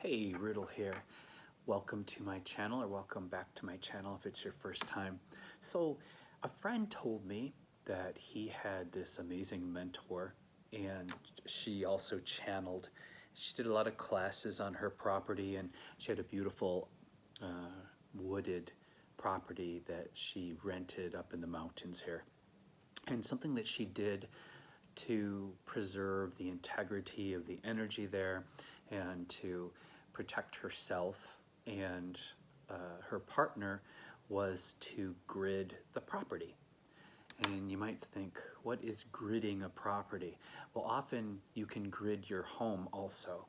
Hey, Riddle here. Welcome to my channel, or welcome back to my channel if it's your first time. So, a friend told me that he had this amazing mentor, and she also channeled. She did a lot of classes on her property, and she had a beautiful wooded property that she rented up in the mountains here. And something that she did to preserve the integrity of the energy there and to protect herself and her partner was to grid the property. And you might think, what is gridding a property? Well, often you can grid your home also.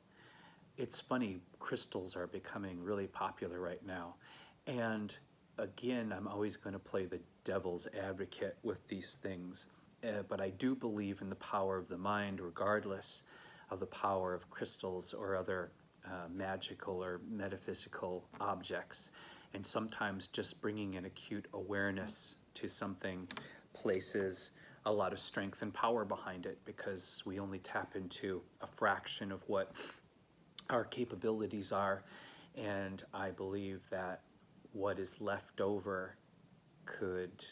It's funny, crystals are becoming really popular right now. And again, I'm always going to play the devil's advocate with these things. But I do believe in the power of the mind, regardless of the power of crystals or other magical or metaphysical objects. And sometimes just bringing an acute awareness to something places a lot of strength and power behind it, because we only tap into a fraction of what our capabilities are. And I believe that what is left over could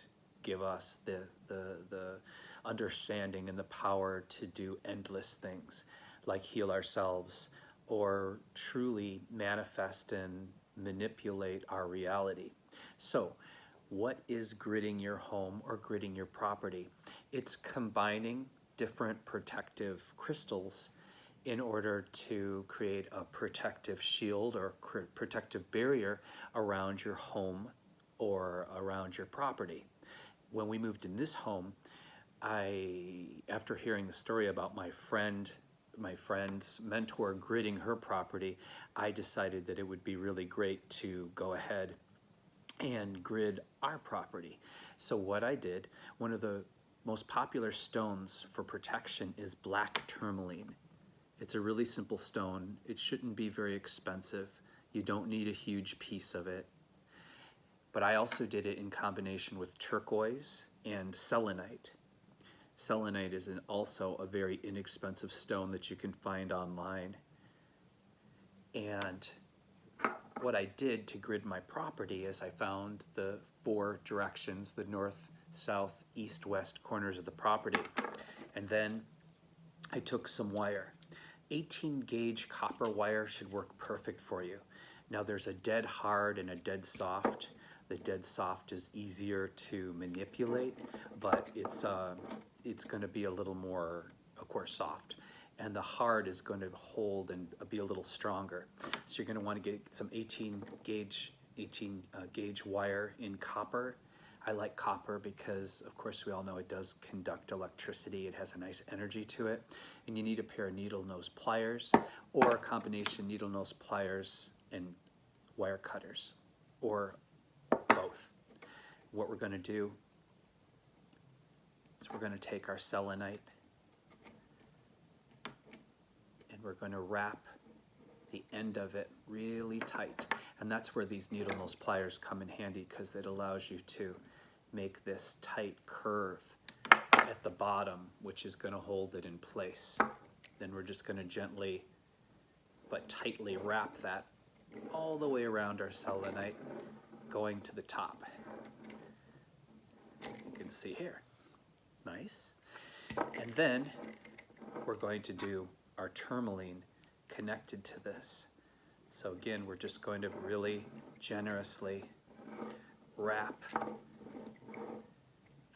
give us the understanding and the power to do endless things, like heal ourselves or truly manifest and manipulate our reality. So, what is gridding your home or gridding your property? It's combining different protective crystals in order to create a protective shield or protective barrier around your home or around your property. When we moved in this home, after hearing the story about my friend's mentor gridding her property, I decided that it would be really great to go ahead and grid our property. So what I did, one of the most popular stones for protection is black tourmaline. It's a really simple stone. It shouldn't be very expensive. You don't need a huge piece of it. But I also did it in combination with turquoise and selenite. Selenite is also a very inexpensive stone that you can find online. And what I did to grid my property is I found the 4 directions, the north, south, east, west corners of the property. And then I took some wire. 18 gauge copper wire should work perfect for you. Now there's a dead hard and a dead soft. The dead soft is easier to manipulate, but it's going to be a little more, of course, soft. And the hard is going to hold and be a little stronger. So you're going to want to get some 18 gauge wire in copper. I like copper because, of course, we all know it does conduct electricity. It has a nice energy to it. And you need a pair of needle nose pliers or a combination needle nose pliers and wire cutters, or both. What we're going to do is we're going to take our selenite and we're going to wrap the end of it really tight. And that's where these needle nose pliers come in handy, because it allows you to make this tight curve at the bottom, which is going to hold it in place. Then we're just going to gently but tightly wrap that all the way around our selenite, going to the top. You can see here. Nice. And then we're going to do our tourmaline connected to this. So again, we're just going to really generously wrap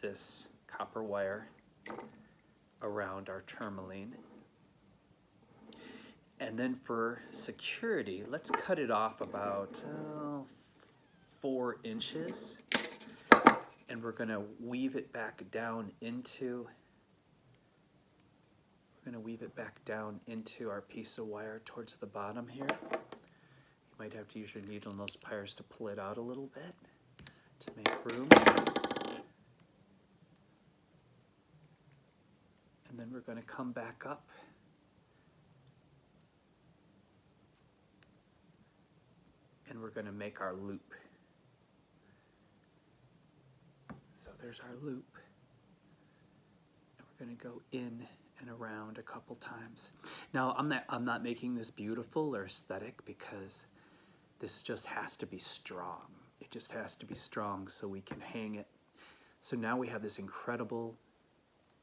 this copper wire around our tourmaline. And then for security, let's cut it off about 4 inches. And we're going to weave it back down into our piece of wire towards the bottom here. You might have to use your needle nose pliers to pull it out a little bit to make room. And then we're going to come back up and we're going to make our loop. So there's our loop. And we're going to go in and around a couple times. Now, I'm not making this beautiful or aesthetic because this just has to be strong. It just has to be strong so we can hang it. So now we have this incredible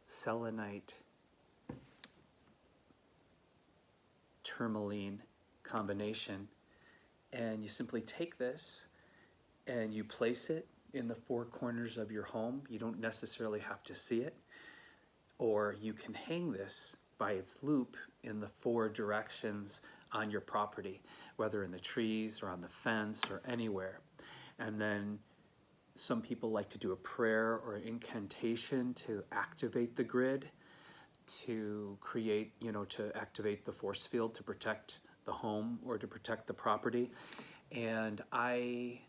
selenite tourmaline combination, and you simply take this and you place it in the four corners of your home. You don't necessarily have to see it, or you can hang this by its loop in the four directions on your property, whether in the trees or on the fence or anywhere. And then some people like to do a prayer or incantation to activate the grid, to create, to activate the force field to protect the home or to protect the property. And I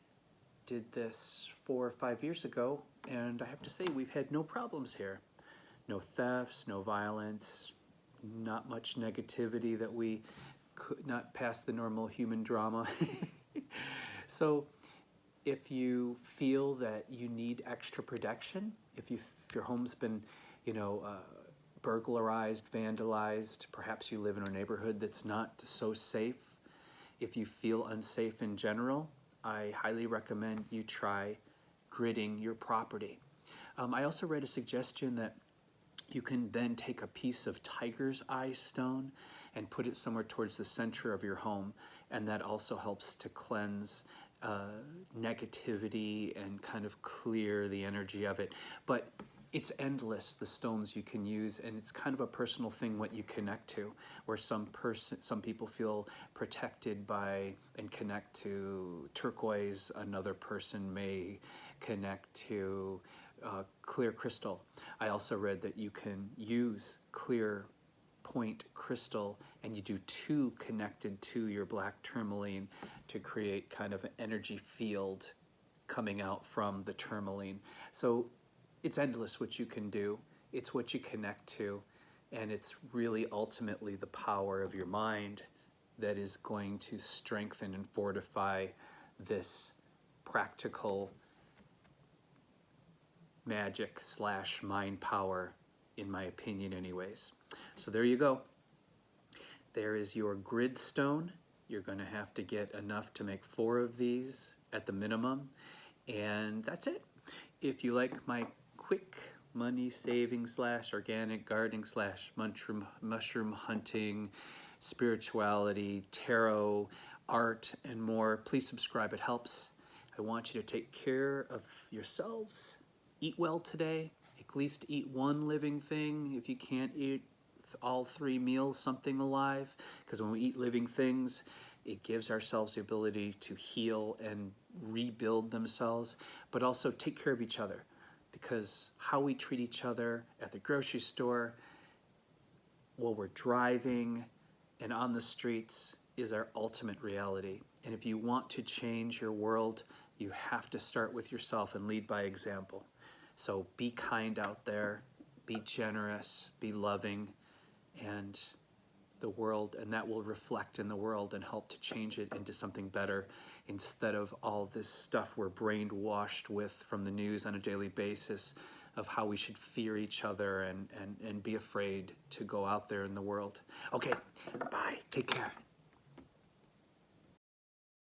did this 4 or 5 years ago, and I have to say we've had no problems here. No thefts, no violence, not much negativity that we could not pass the normal human drama. So if you feel that you need extra protection, if your home's been, burglarized, vandalized, perhaps you live in a neighborhood that's not so safe, if you feel unsafe in general, I highly recommend you try gridding your property. I also read a suggestion that you can then take a piece of tiger's eye stone and put it somewhere towards the center of your home, and that also helps to cleanse negativity and kind of clear the energy of it. But it's endless, the stones you can use, and it's kind of a personal thing what you connect to, where some people feel protected by and connect to turquoise, another person may connect to clear crystal. I also read that you can use clear point crystal, and you do two connected to your black tourmaline to create kind of an energy field coming out from the tourmaline. So it's endless what you can do. It's what you connect to, and it's really ultimately the power of your mind that is going to strengthen and fortify this practical magic / mind power, in my opinion anyways. So there you go. There is your grid stone. You're going to have to get enough to make 4 of these at the minimum, and that's it. If you like my quick money saving / organic gardening / mushroom hunting, spirituality, tarot, art, and more, please subscribe. It helps. I want you to take care of yourselves. Eat well today. At least eat one living thing. If you can't eat all 3 meals, something alive, because when we eat living things, it gives ourselves the ability to heal and rebuild themselves. But also take care of each other, because how we treat each other at the grocery store, while we're driving, and on the streets is our ultimate reality. And if you want to change your world, you have to start with yourself and lead by example. So be kind out there, be generous, be loving, and the world, and that will reflect in the world and help to change it into something better, instead of all this stuff we're brainwashed with from the news on a daily basis of how we should fear each other and be afraid to go out there in the world. Okay, bye, take care.